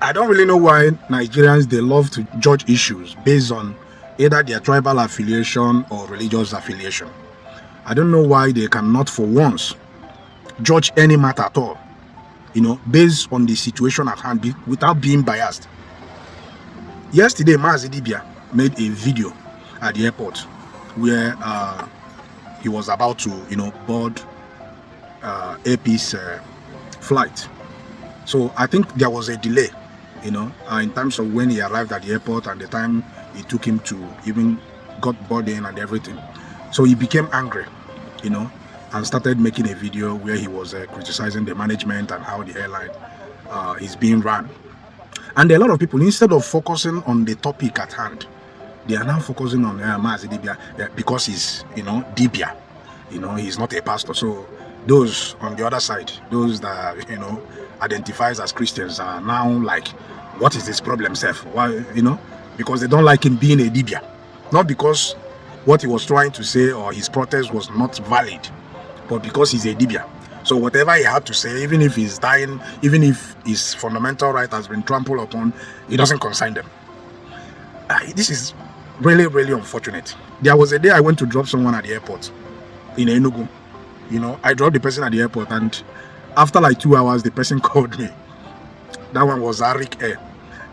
I don't really know why Nigerians they love to judge issues based on either their tribal affiliation or religious affiliation. I don't know why they cannot for once judge any matter at all, based on the situation at hand without being biased. Yesterday, Maazi Dibia made a video at the airport where he was about to, board AP's flight. So I think there was a delay, in terms of when he arrived at the airport and the time it took him to even got boarding and everything. So he became angry, and started making a video where he was criticizing the management and how the airline is being run. And a lot of people, instead of focusing on the topic at hand, they are now focusing on Maazi Dibia because he's, Dibia. He's not a pastor. So those on the other side, those that, identifies as Christians are now like, what is this problem, Seth? Why, because they don't like him being a Dibia. Not because what he was trying to say or his protest was not valid, but because he's a Dibia. So whatever he had to say, even if he's dying, even if his fundamental right has been trampled upon, it doesn't concern them. This is really, really unfortunate. There was a day I went to drop someone at the airport in Enugu. I dropped the person at the airport, and after like 2 hours, the person called me. That one was Arik Air.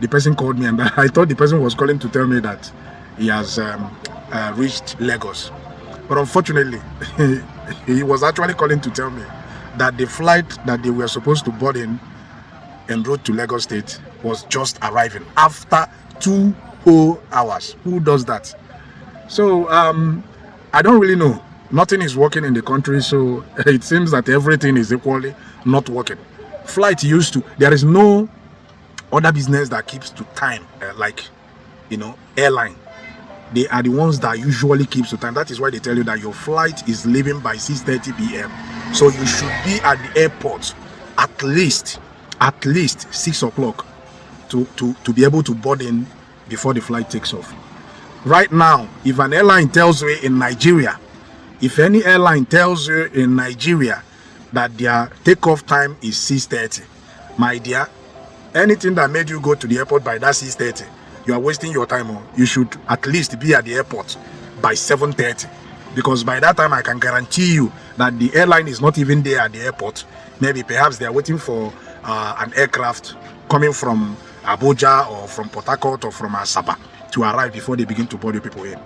The person called me, and I thought the person was calling to tell me that he has reached Lagos. But unfortunately, he was actually calling to tell me that the flight that they were supposed to board en route to Lagos State was just arriving after 2 whole hours. Who does that? So I don't really know. Nothing is working in the country, so it seems that everything is equally not working. Flight used to, there is no other business that keeps to time like airline. They are the ones that usually keeps to time. That is why they tell you that your flight is leaving by 6:30 p.m. So you should be at the airport at least 6 o'clock to be able to board in before the flight takes off. Right now, if an airline tells you in Nigeria, if any airline tells you in Nigeria that their takeoff time is 6:30, my dear, anything that made you go to the airport by that 6:30, you are wasting your time. You should at least be at the airport by 7:30, because by that time I can guarantee you that the airline is not even there at the airport. Maybe perhaps they are waiting for an aircraft coming from Abuja or from Port Harcourt or from Asaba to arrive before they begin to board your people in.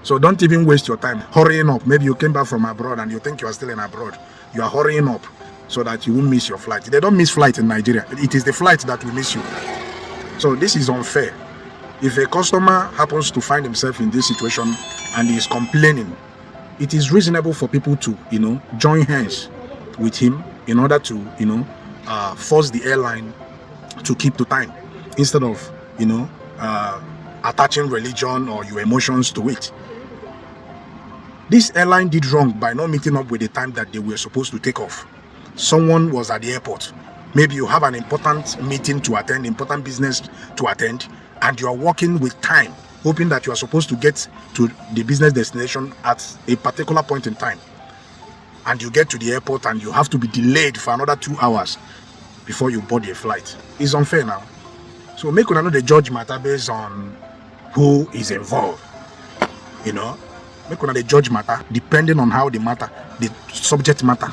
So don't even waste your time hurrying up. Maybe you came back from abroad and you think you are still in abroad. You are hurrying up so that you won't miss your flight. They don't miss flight in Nigeria. It is the flight that will miss you. So this is unfair. If a customer happens to find himself in this situation and he is complaining, it is reasonable for people to, join hands with him in order to, force the airline to keep to time instead of, attaching religion or your emotions to it. This airline did wrong by not meeting up with the time that they were supposed to take off. Someone was at the airport. Maybe you have an important meeting to attend, important business to attend, and you are working with time, hoping that you are supposed to get to the business destination at a particular point in time. And you get to the airport and you have to be delayed for another 2 hours before you board your flight. It's unfair now. So make una know the judge matter based on who is involved. Make una the judge matter depending on how the matter, the subject matter.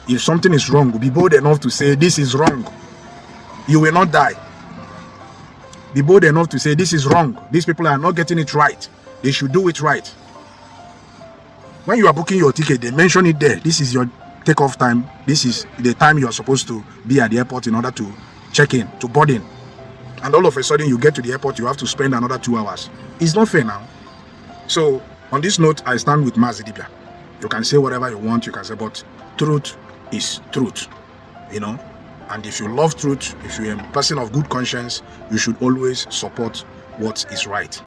If something is wrong, be bold enough to say this is wrong. You will not die. Be bold enough to say this is wrong. These people are not getting it right. They should do it right. When you are booking your ticket, they mention it there. This is your takeoff time. This is the time you are supposed to be at the airport in order to check in, to board in. And all of a sudden you get to the airport, you have to spend another 2 hours. It's not fair now. So on this note, I stand with Maazi Dibia. You can say whatever you want, you can say, but truth is truth. And if you love truth, if you're a person of good conscience, you should always support what is right.